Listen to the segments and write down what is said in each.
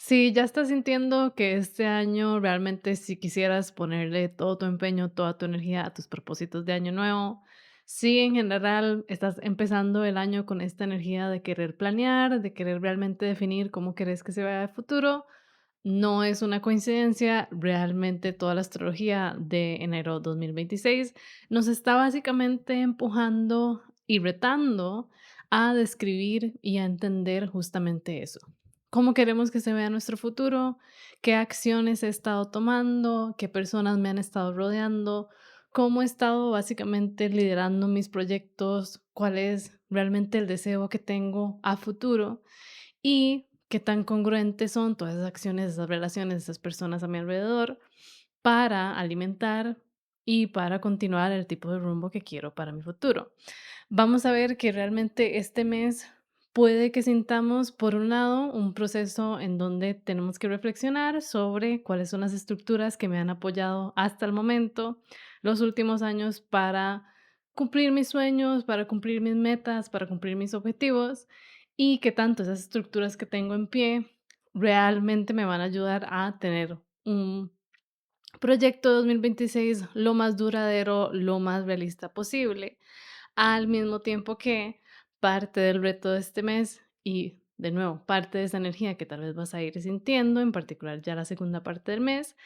Si ya estás sintiendo que este año realmente si quisieras ponerle todo tu empeño, toda tu energía a tus propósitos de año nuevo, si en general estás empezando el año con esta energía de querer planear, de querer realmente definir cómo querés que se vea el futuro, no es una coincidencia, realmente toda la astrología de enero 2026 nos está básicamente empujando y retando a describir y a entender justamente eso. ¿Cómo queremos que se vea nuestro futuro? ¿Qué acciones he estado tomando? ¿Qué personas me han estado rodeando? ¿Cómo he estado básicamente liderando mis proyectos? ¿Cuál es realmente el deseo que tengo a futuro? Y qué tan congruentes son todas esas acciones, esas relaciones, esas personas a mi alrededor para alimentar y para continuar el tipo de rumbo que quiero para mi futuro. Vamos a ver que realmente este mes puede que sintamos, por un lado, un proceso en donde tenemos que reflexionar sobre cuáles son las estructuras que me han apoyado hasta el momento, los últimos años, para cumplir mis sueños, para cumplir mis metas, para cumplir mis objetivos y qué tanto esas estructuras que tengo en pie realmente me van a ayudar a tener un proyecto 2026 lo más duradero, lo más realista posible, al mismo tiempo que parte del reto de este mes y de nuevo, parte de esa energía que tal vez vas a ir sintiendo, en particular ya la segunda parte del mes,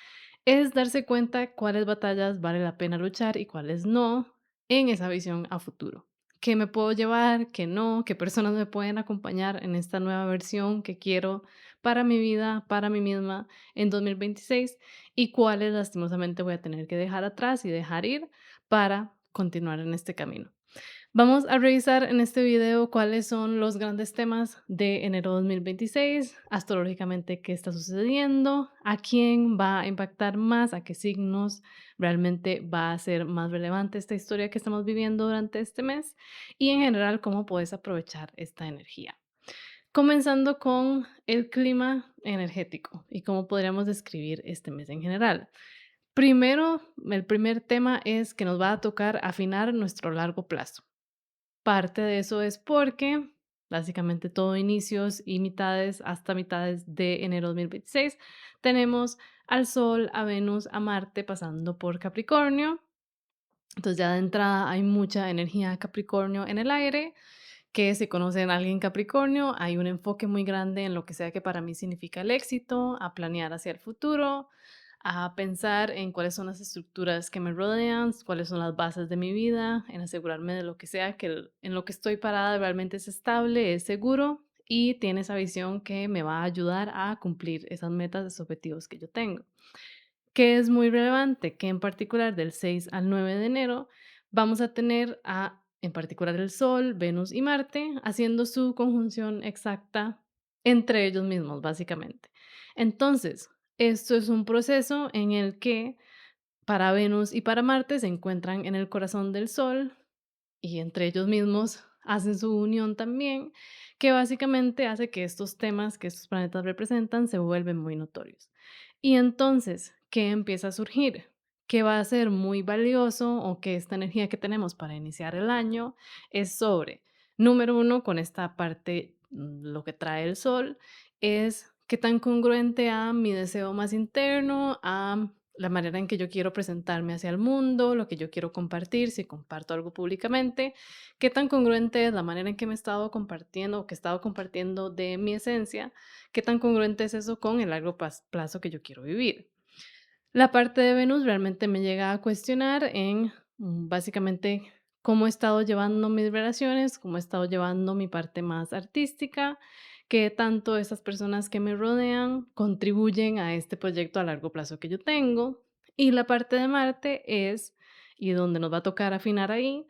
es darse cuenta cuáles batallas vale la pena luchar y cuáles no en esa visión a futuro. ¿Qué me puedo llevar? ¿Qué no? ¿Qué personas me pueden acompañar en esta nueva versión que quiero para mi vida, para mí misma en 2026? ¿Y cuáles lastimosamente voy a tener que dejar atrás y dejar ir para continuar en este camino? Vamos a revisar en este video cuáles son los grandes temas de enero 2026, astrológicamente qué está sucediendo, a quién va a impactar más, a qué signos realmente va a ser más relevante esta historia que estamos viviendo durante este mes y en general cómo puedes aprovechar esta energía. Comenzando con el clima energético y cómo podríamos describir este mes en general. Primero, el primer tema es que nos va a tocar afinar nuestro largo plazo. Parte de eso es porque básicamente todo inicios y mitades hasta mitades de enero 2026 tenemos al Sol, a Venus, a Marte pasando por Capricornio. Entonces ya de entrada hay mucha energía Capricornio en el aire, que si conocen a alguien Capricornio, hay un enfoque muy grande en lo que sea que para mí significa el éxito, a planear hacia el futuro, a pensar en cuáles son las estructuras que me rodean, cuáles son las bases de mi vida, en asegurarme de lo que sea que en lo que estoy parada realmente es estable, es seguro y tiene esa visión que me va a ayudar a cumplir esas metas, esos objetivos que yo tengo. Que es muy relevante que en particular del 6 al 9 de enero vamos a tener a, en particular el Sol, Venus y Marte haciendo su conjunción exacta entre ellos mismos, básicamente. Entonces, esto es un proceso en el que para Venus y para Marte se encuentran en el corazón del Sol y entre ellos mismos hacen su unión también, que básicamente hace que estos temas que estos planetas representan se vuelven muy notorios. Y entonces, ¿qué empieza a surgir? Que va a ser muy valioso o que esta energía que tenemos para iniciar el año es sobre, número uno, con esta parte, lo que trae el sol, es qué tan congruente a mi deseo más interno, a la manera en que yo quiero presentarme hacia el mundo, lo que yo quiero compartir, si comparto algo públicamente, qué tan congruente es la manera en que me he estado compartiendo o que he estado compartiendo de mi esencia, qué tan congruente es eso con el largo plazo que yo quiero vivir. La parte de Venus realmente me llega a cuestionar en básicamente cómo he estado llevando mis relaciones, cómo he estado llevando mi parte más artística, qué tanto esas personas que me rodean contribuyen a este proyecto a largo plazo que yo tengo. Y la parte de Marte es, y donde nos va a tocar afinar ahí,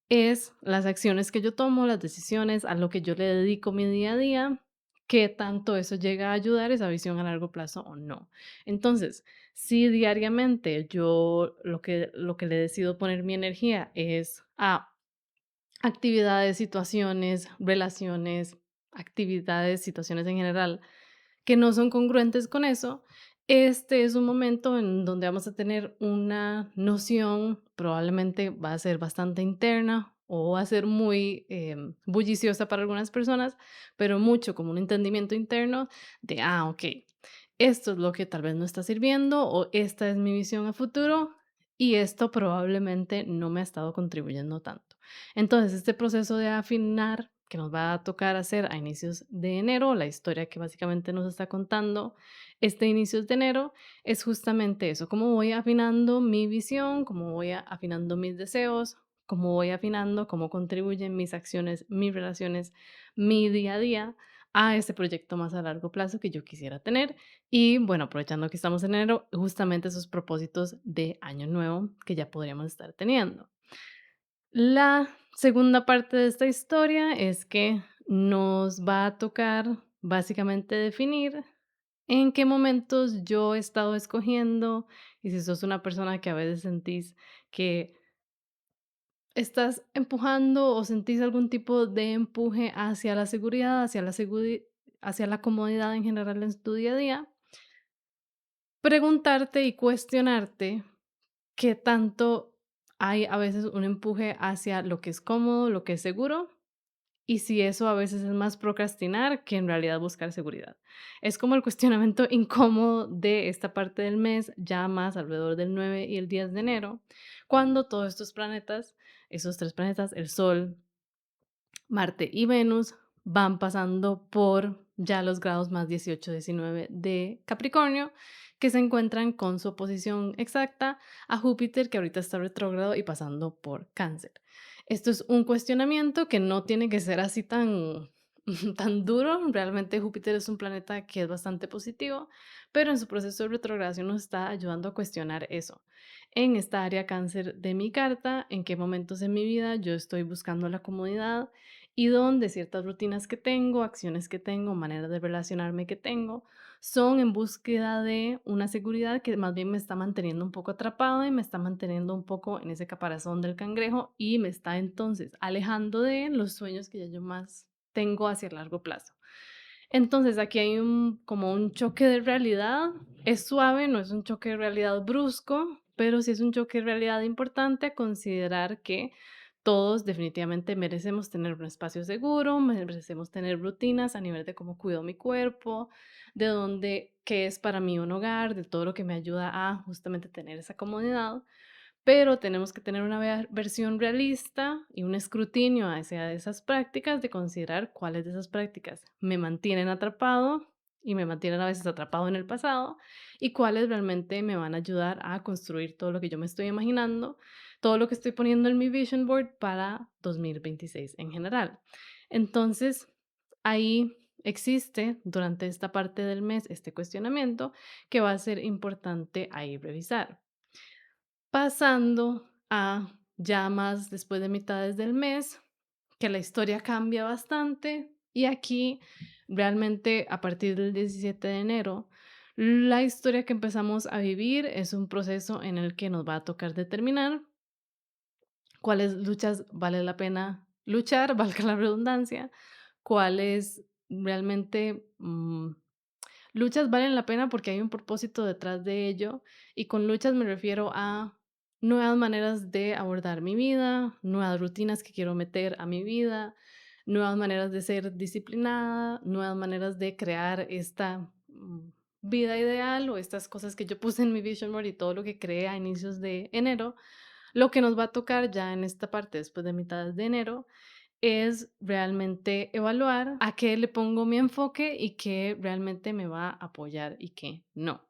es las acciones que yo tomo, las decisiones, a lo que yo le dedico mi día a día, qué tanto eso llega a ayudar esa visión a largo plazo o no. Entonces, si diariamente yo lo que le decido poner mi energía es a actividades, situaciones, relaciones, actividades, situaciones en general que no son congruentes con eso, este es un momento en donde vamos a tener una noción, probablemente va a ser bastante interna, o va a ser muy bulliciosa para algunas personas, pero mucho como un entendimiento interno de, ok, esto es lo que tal vez no está sirviendo o esta es mi visión a futuro y esto probablemente no me ha estado contribuyendo tanto. Entonces, este proceso de afinar que nos va a tocar hacer a inicios de enero, la historia que básicamente nos está contando este inicios de enero, es justamente eso, cómo voy afinando mi visión, cómo voy afinando mis deseos, cómo voy afinando, cómo contribuyen mis acciones, mis relaciones, mi día a día a ese proyecto más a largo plazo que yo quisiera tener. Y bueno, aprovechando que estamos en enero, justamente esos propósitos de año nuevo que ya podríamos estar teniendo. La segunda parte de esta historia es que nos va a tocar básicamente definir en qué momentos yo he estado escogiendo y si sos una persona que a veces sentís que estás empujando o sentís algún tipo de empuje hacia la seguridad, hacia la comodidad en general en tu día a día, preguntarte y cuestionarte qué tanto hay a veces un empuje hacia lo que es cómodo, lo que es seguro, y si eso a veces es más procrastinar que en realidad buscar seguridad. Es como el cuestionamiento incómodo de esta parte del mes, ya más alrededor del 9 y el 10 de enero, cuando todos estos planetas, esos tres planetas, el Sol, Marte y Venus van pasando por ya los grados más 18, 19 de Capricornio, que se encuentran con su oposición exacta a Júpiter, que ahorita está retrógrado y pasando por Cáncer. Esto es un cuestionamiento que no tiene que ser así tan, tan duro. Realmente Júpiter es un planeta que es bastante positivo, pero en su proceso de retrogradación nos está ayudando a cuestionar eso. En esta área cáncer de mi carta, en qué momentos en mi vida yo estoy buscando la comodidad y donde ciertas rutinas que tengo, acciones que tengo, maneras de relacionarme que tengo, son en búsqueda de una seguridad que más bien me está manteniendo un poco atrapado y me está manteniendo un poco en ese caparazón del cangrejo y me está entonces alejando de los sueños que ya yo más tengo hacia el largo plazo. Entonces aquí hay como un choque de realidad, es suave, no es un choque de realidad brusco, pero sí es un choque de realidad importante a considerar que todos definitivamente merecemos tener un espacio seguro, merecemos tener rutinas a nivel de cómo cuido mi cuerpo, de dónde, qué es para mí un hogar, de todo lo que me ayuda a justamente tener esa comodidad, pero tenemos que tener una versión realista y un escrutinio hacia esas prácticas de considerar cuáles de esas prácticas me mantienen atrapado y me mantienen a veces atrapado en el pasado y cuáles realmente me van a ayudar a construir todo lo que yo me estoy imaginando, todo lo que estoy poniendo en mi vision board para 2026 en general. Entonces, ahí existe durante esta parte del mes este cuestionamiento que va a ser importante ahí revisar. Pasando a ya más después de mitades del mes, que la historia cambia bastante y aquí realmente a partir del 17 de enero, la historia que empezamos a vivir es un proceso en el que nos va a tocar determinar cuáles luchas vale la pena luchar, valga la redundancia, cuáles realmente luchas valen la pena porque hay un propósito detrás de ello, y con luchas me refiero a nuevas maneras de abordar mi vida, nuevas rutinas que quiero meter a mi vida, nuevas maneras de ser disciplinada, nuevas maneras de crear esta vida ideal o estas cosas que yo puse en mi vision board y todo lo que creé a inicios de enero. Lo que nos va a tocar ya en esta parte después de mitad de enero es realmente evaluar a qué le pongo mi enfoque y qué realmente me va a apoyar y qué no.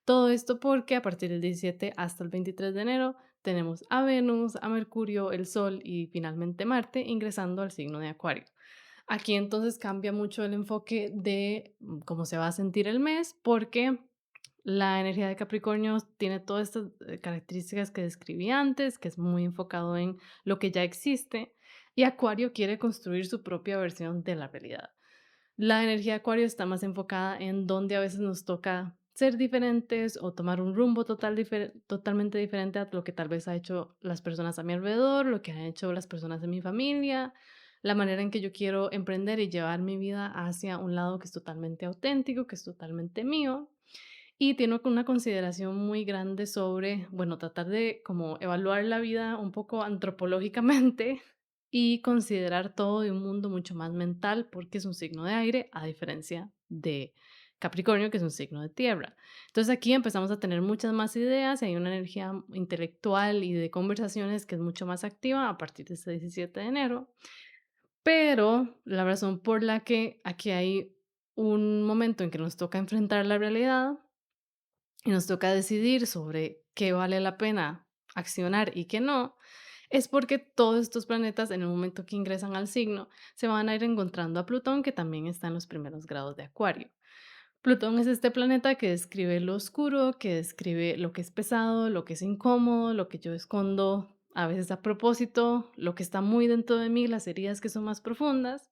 Todo esto porque a partir del 17 hasta el 23 de enero tenemos a Venus, a Mercurio, el Sol y finalmente Marte ingresando al signo de Acuario. Aquí entonces cambia mucho el enfoque de cómo se va a sentir el mes porque la energía de Capricornio tiene todas estas características que describí antes, que es muy enfocado en lo que ya existe, y Acuario quiere construir su propia versión de la realidad. La energía de Acuario está más enfocada en donde a veces nos toca ser diferentes o tomar un rumbo totalmente diferente a lo que tal vez ha hecho las personas a mi alrededor, lo que han hecho las personas de mi familia, la manera en que yo quiero emprender y llevar mi vida hacia un lado que es totalmente auténtico, que es totalmente mío. Y tiene una consideración muy grande sobre, bueno, tratar de como evaluar la vida un poco antropológicamente y considerar todo de un mundo mucho más mental, porque es un signo de aire, a diferencia de Capricornio, que es un signo de tierra. Entonces aquí empezamos a tener muchas más ideas y hay una energía intelectual y de conversaciones que es mucho más activa a partir de este 17 de enero. Pero la razón por la que aquí hay un momento en que nos toca enfrentar la realidad y nos toca decidir sobre qué vale la pena accionar y qué no, es porque todos estos planetas en el momento que ingresan al signo se van a ir encontrando a Plutón, que también está en los primeros grados de Acuario. Plutón es este planeta que describe lo oscuro, que describe lo que es pesado, lo que es incómodo, lo que yo escondo a veces a propósito, lo que está muy dentro de mí, las heridas que son más profundas.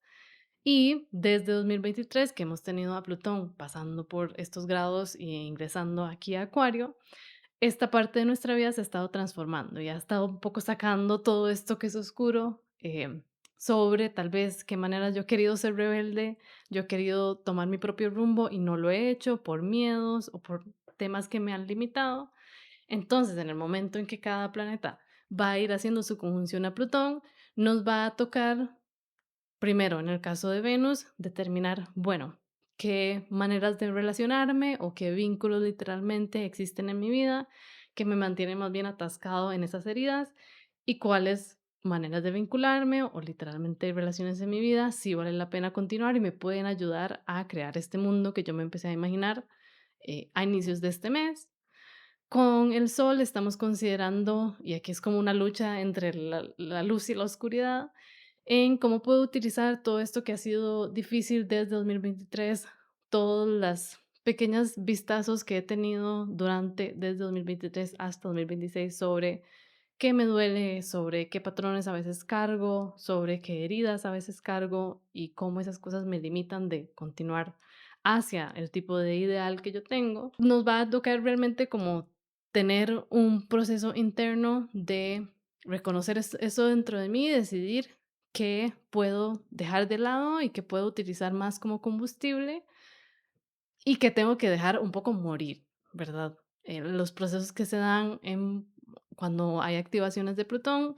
Y desde 2023, que hemos tenido a Plutón pasando por estos grados y ingresando aquí a Acuario, esta parte de nuestra vida se ha estado transformando y ha estado un poco sacando todo esto que es oscuro, sobre tal vez qué maneras yo he querido ser rebelde, yo he querido tomar mi propio rumbo y no lo he hecho por miedos o por temas que me han limitado. Entonces, en el momento en que cada planeta va a ir haciendo su conjunción a Plutón, nos va a tocar primero, en el caso de Venus, determinar, bueno, qué maneras de relacionarme o qué vínculos literalmente existen en mi vida que me mantienen más bien atascado en esas heridas y cuáles maneras de vincularme o literalmente relaciones en mi vida sí vale la pena continuar y me pueden ayudar a crear este mundo que yo me empecé a imaginar a inicios de este mes. Con el sol estamos considerando, y aquí es como una lucha entre la luz y la oscuridad, en cómo puedo utilizar todo esto que ha sido difícil desde 2023, todas las pequeños vistazos que he tenido desde 2023 hasta 2026 sobre qué me duele, sobre qué patrones a veces cargo, sobre qué heridas a veces cargo y cómo esas cosas me limitan de continuar hacia el tipo de ideal que yo tengo. Nos va a tocar realmente como tener un proceso interno de reconocer eso dentro de mí y decidir qué puedo dejar de lado y qué puedo utilizar más como combustible y que tengo que dejar un poco morir, ¿verdad? Los procesos que se dan cuando hay activaciones de Plutón,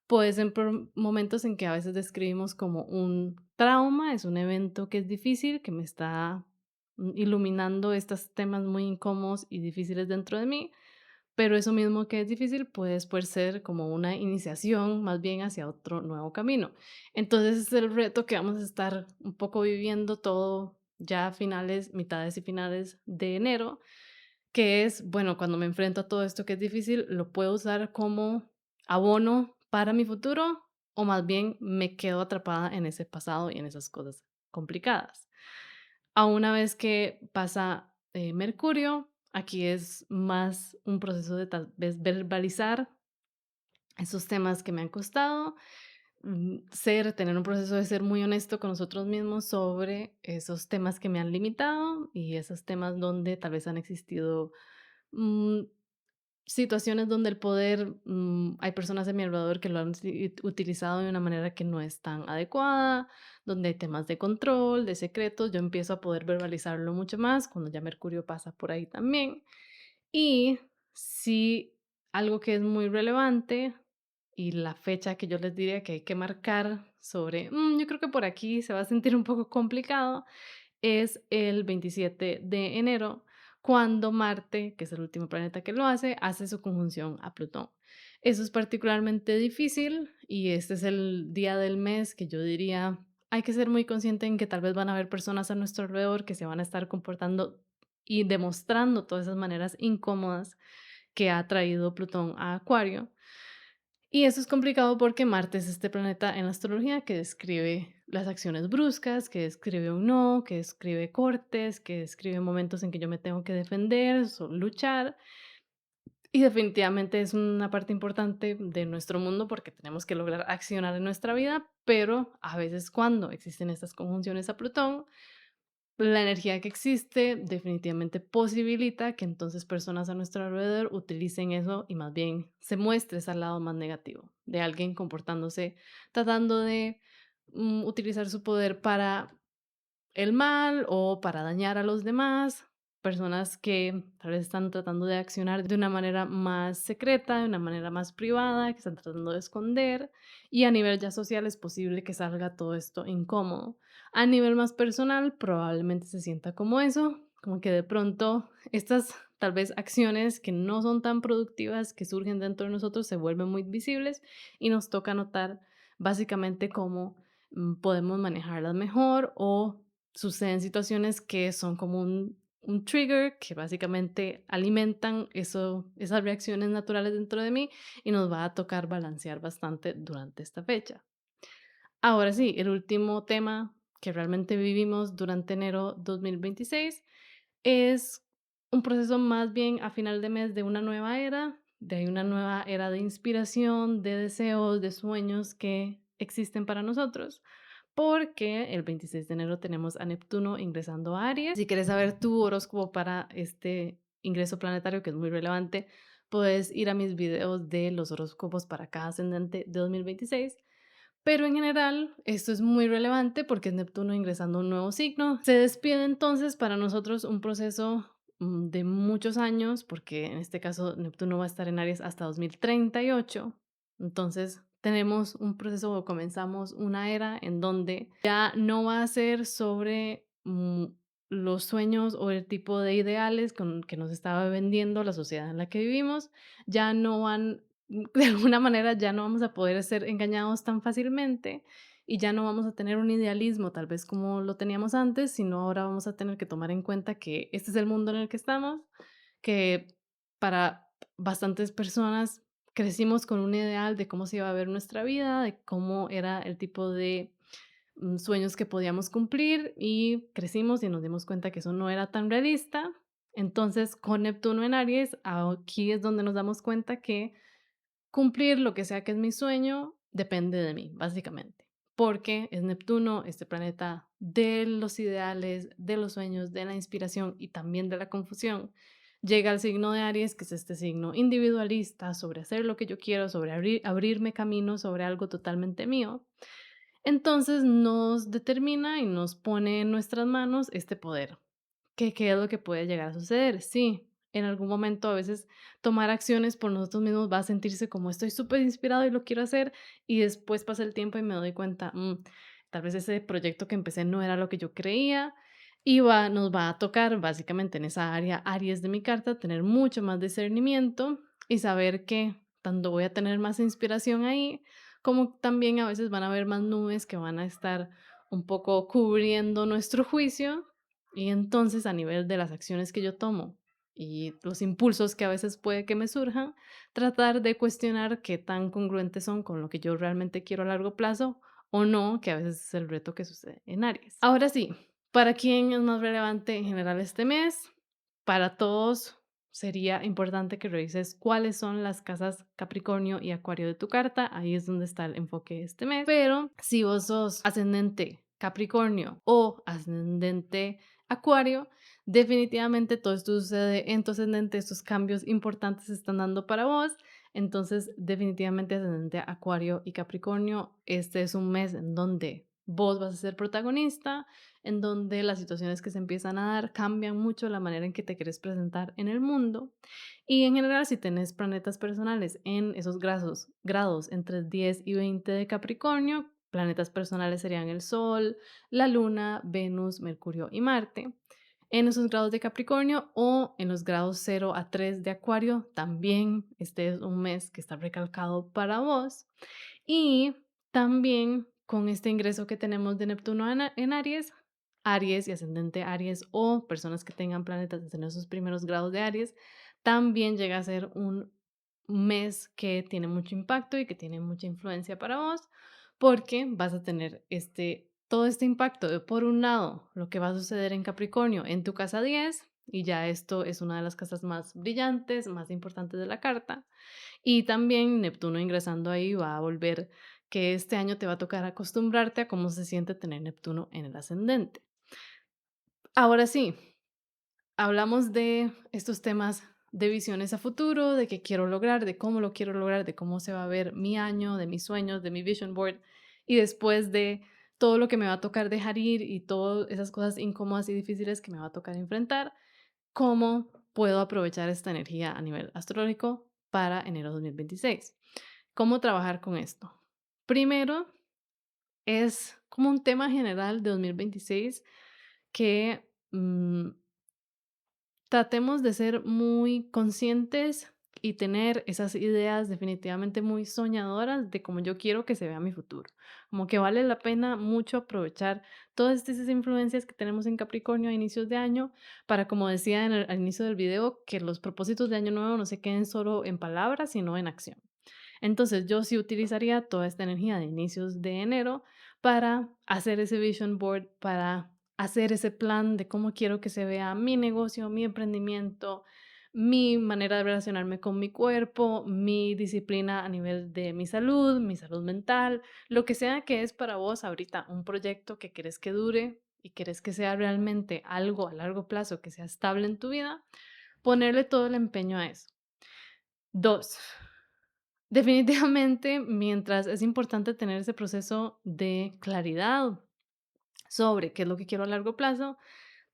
pues en momentos en que a veces describimos como un trauma, es un evento que es difícil, que me está iluminando estos temas muy incómodos y difíciles dentro de mí, pero eso mismo que es difícil puede después ser como una iniciación más bien hacia otro nuevo camino. Entonces es el reto que vamos a estar un poco viviendo todo ya a finales, mitades y finales de enero, que es, bueno, cuando me enfrento a todo esto que es difícil, lo puedo usar como abono para mi futuro o más bien me quedo atrapada en ese pasado y en esas cosas complicadas. A una vez que pasa Mercurio, aquí es más un proceso de tal vez verbalizar esos temas que me han costado, tener un proceso de ser muy honesto con nosotros mismos sobre esos temas que me han limitado y esos temas donde tal vez han existido mm, situaciones donde el poder, hay personas a mi alrededor que lo han utilizado de una manera que no es tan adecuada, donde hay temas de control, de secretos, yo empiezo a poder verbalizarlo mucho más cuando ya Mercurio pasa por ahí también. Y sí, algo que es muy relevante y la fecha que yo les diría que hay que marcar sobre, yo creo que por aquí se va a sentir un poco complicado, es el 27 de enero, cuando Marte, que es el último planeta que lo hace su conjunción a Plutón. Eso es particularmente difícil y este es el día del mes que yo diría, hay que ser muy consciente en que tal vez van a haber personas a nuestro alrededor que se van a estar comportando y demostrando todas esas maneras incómodas que ha traído Plutón a Acuario. Y eso es complicado porque Marte es este planeta en la astrología que describe las acciones bruscas, que describe un no, que describe cortes, que describe momentos en que yo me tengo que defender, luchar. Y definitivamente es una parte importante de nuestro mundo porque tenemos que lograr accionar en nuestra vida, pero a veces cuando existen estas conjunciones a Plutón, la energía que existe definitivamente posibilita que entonces personas a nuestro alrededor utilicen eso y más bien se muestre ese lado más negativo de alguien comportándose, tratando de utilizar su poder para el mal o para dañar a los demás. personas que tal vez están tratando de accionar de una manera más secreta, de una manera más privada, que están tratando de esconder, y a nivel ya social es posible que salga todo esto incómodo. A nivel más personal, probablemente se sienta como eso, como que de pronto estas tal vez acciones que no son tan productivas que surgen dentro de nosotros se vuelven muy visibles y nos toca notar básicamente cómo podemos manejarlas mejor o suceden situaciones que son como un trigger que básicamente alimentan esas reacciones naturales dentro de mí y nos va a tocar balancear bastante durante esta fecha. Ahora sí, el último tema que realmente vivimos durante enero 2026 es un proceso más bien a final de mes de una nueva era, de una nueva era de inspiración, de deseos, de sueños que existen para nosotros, porque el 26 de enero tenemos a Neptuno ingresando a Aries. Si quieres saber tu horóscopo para este ingreso planetario, que es muy relevante, puedes ir a mis videos de los horóscopos para cada ascendente de 2026. Pero en general, esto es muy relevante porque es Neptuno ingresando a un nuevo signo. Se despide entonces para nosotros un proceso de muchos años, porque en este caso Neptuno va a estar en Aries hasta 2038. Entonces tenemos un proceso o comenzamos una era en donde ya no va a ser sobre los sueños o el tipo de ideales con que nos estaba vendiendo la sociedad en la que vivimos, ya no van de alguna manera ya no vamos a poder ser engañados tan fácilmente y ya no vamos a tener un idealismo tal vez como lo teníamos antes, sino ahora vamos a tener que tomar en cuenta que este es el mundo en el que estamos, que para bastantes personas crecimos con un ideal de cómo se iba a ver nuestra vida, de cómo era el tipo de sueños que podíamos cumplir y crecimos y nos dimos cuenta que eso no era tan realista. Entonces, con Neptuno en Aries, aquí es donde nos damos cuenta que cumplir lo que sea que es mi sueño depende de mí, básicamente, porque es Neptuno, este planeta de los ideales, de los sueños, de la inspiración y también de la confusión. Llega al signo de Aries, que es este signo individualista, sobre hacer lo que yo quiero, sobre abrirme camino, sobre algo totalmente mío. Entonces nos determina y nos pone en nuestras manos este poder. ¿Qué es lo que puede llegar a suceder? Sí, en algún momento a veces tomar acciones por nosotros mismos va a sentirse como estoy súper inspirado y lo quiero hacer y después pasa el tiempo y me doy cuenta, tal vez ese proyecto que empecé no era lo que yo creía y nos va a tocar básicamente en esa área Aries de mi carta tener mucho más discernimiento y saber que tanto voy a tener más inspiración ahí, como también a veces van a haber más nubes que van a estar un poco cubriendo nuestro juicio y entonces, a nivel de las acciones que yo tomo y los impulsos que a veces puede que me surjan, tratar de cuestionar qué tan congruentes son con lo que yo realmente quiero a largo plazo o no, que a veces es el reto que sucede en Aries. Ahora sí, ¿para quién es más relevante en general este mes? Para todos sería importante que revises cuáles son las casas Capricornio y Acuario de tu carta. Ahí es donde está el enfoque de este mes. Pero si vos sos ascendente Capricornio o ascendente Acuario, definitivamente todo esto sucede en tu ascendente, estos cambios importantes se están dando para vos. Entonces, definitivamente ascendente Acuario y Capricornio, este es un mes en donde vos vas a ser protagonista, en donde las situaciones que se empiezan a dar cambian mucho la manera en que te quieres presentar en el mundo. Y en general, si tenés planetas personales en esos grados entre 10 y 20 de Capricornio, planetas personales serían el Sol, la Luna, Venus, Mercurio y Marte. En esos grados de Capricornio o en los grados 0 a 3 de Acuario, también este es un mes que está recalcado para vos. Y también con este ingreso que tenemos de Neptuno en Aries, Aries y ascendente Aries o personas que tengan planetas en esos primeros grados de Aries, también llega a ser un mes que tiene mucho impacto y que tiene mucha influencia para vos, porque vas a tener todo este impacto de, por un lado, lo que va a suceder en Capricornio en tu casa 10 y ya esto es una de las casas más brillantes, más importantes de la carta, y también Neptuno ingresando ahí va a volver que este año te va a tocar acostumbrarte a cómo se siente tener Neptuno en el ascendente. Ahora sí, hablamos de estos temas de visiones a futuro, de qué quiero lograr, de cómo lo quiero lograr, de cómo se va a ver mi año, de mis sueños, de mi vision board y después de todo lo que me va a tocar dejar ir y todas esas cosas incómodas y difíciles que me va a tocar enfrentar. ¿Cómo puedo aprovechar esta energía a nivel astrológico para enero 2026? ¿Cómo trabajar con esto? Primero, es como un tema general de 2026 que tratemos de ser muy conscientes y tener esas ideas definitivamente muy soñadoras de cómo yo quiero que se vea mi futuro. Como que vale la pena mucho aprovechar todas esas influencias que tenemos en Capricornio a inicios de año para, como decía al inicio del video, que los propósitos de año nuevo no se queden solo en palabras, sino en acción. Entonces, yo sí utilizaría toda esta energía de inicios de enero para hacer ese vision board, para hacer ese plan de cómo quiero que se vea mi negocio, mi emprendimiento, mi manera de relacionarme con mi cuerpo, mi disciplina a nivel de mi salud mental, lo que sea que es para vos ahorita un proyecto que querés que dure y querés que sea realmente algo a largo plazo que sea estable en tu vida, ponerle todo el empeño a eso. Dos, definitivamente, mientras es importante tener ese proceso de claridad sobre qué es lo que quiero a largo plazo,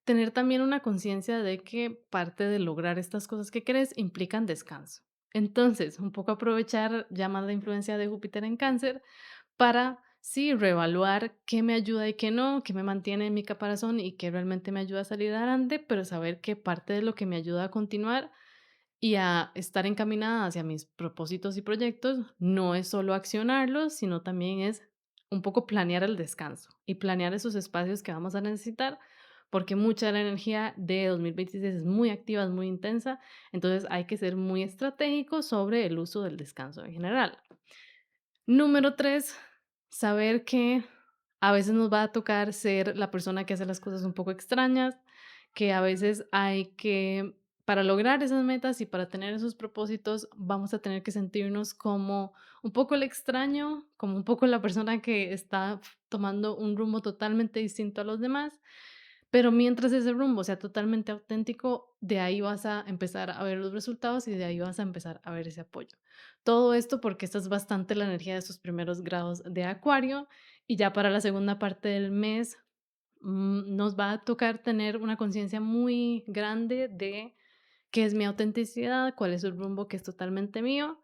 tener también una conciencia de que parte de lograr estas cosas que querés implican descanso. Entonces, un poco aprovechar ya más la influencia de Júpiter en Cáncer para, sí, reevaluar qué me ayuda y qué no, qué me mantiene en mi caparazón y qué realmente me ayuda a salir adelante, pero saber que parte de lo que me ayuda a continuar y a estar encaminada hacia mis propósitos y proyectos no es solo accionarlos, sino también es un poco planear el descanso y planear esos espacios que vamos a necesitar, porque mucha de la energía de 2026 es muy activa, es muy intensa, entonces hay que ser muy estratégico sobre el uso del descanso en general. Número 3, saber que a veces nos va a tocar ser la persona que hace las cosas un poco extrañas, que a veces hay que, para lograr esas metas y para tener esos propósitos, vamos a tener que sentirnos como un poco el extraño, como un poco la persona que está tomando un rumbo totalmente distinto a los demás, pero mientras ese rumbo sea totalmente auténtico, de ahí vas a empezar a ver los resultados y de ahí vas a empezar a ver ese apoyo. Todo esto porque esta es bastante la energía de estos primeros grados de Acuario y ya para la segunda parte del mes nos va a tocar tener una conciencia muy grande de qué es mi autenticidad, cuál es el rumbo que es totalmente mío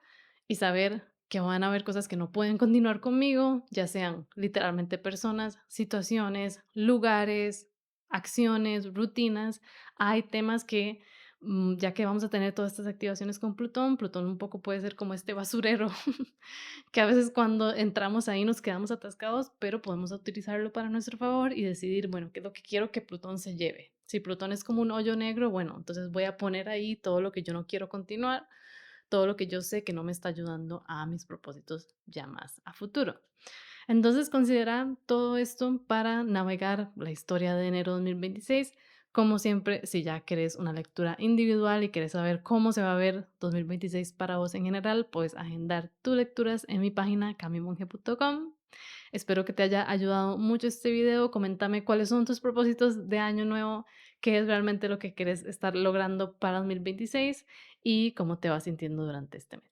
y saber que van a haber cosas que no pueden continuar conmigo, ya sean literalmente personas, situaciones, lugares, acciones, rutinas. Hay temas que, ya que vamos a tener todas estas activaciones con Plutón, Plutón un poco puede ser como este basurero que a veces cuando entramos ahí nos quedamos atascados, pero podemos utilizarlo para nuestro favor y decidir, bueno, qué es lo que quiero que Plutón se lleve. Si Plutón es como un hoyo negro, bueno, entonces voy a poner ahí todo lo que yo no quiero continuar, todo lo que yo sé que no me está ayudando a mis propósitos ya más a futuro. Entonces, considera todo esto para navegar la historia de enero 2026. Como siempre, si ya querés una lectura individual y querés saber cómo se va a ver 2026 para vos en general, puedes agendar tus lecturas en mi página camimonje.com. Espero que te haya ayudado mucho este video. Coméntame cuáles son tus propósitos de año nuevo, qué es realmente lo que quieres estar logrando para 2026 y cómo te vas sintiendo durante este mes.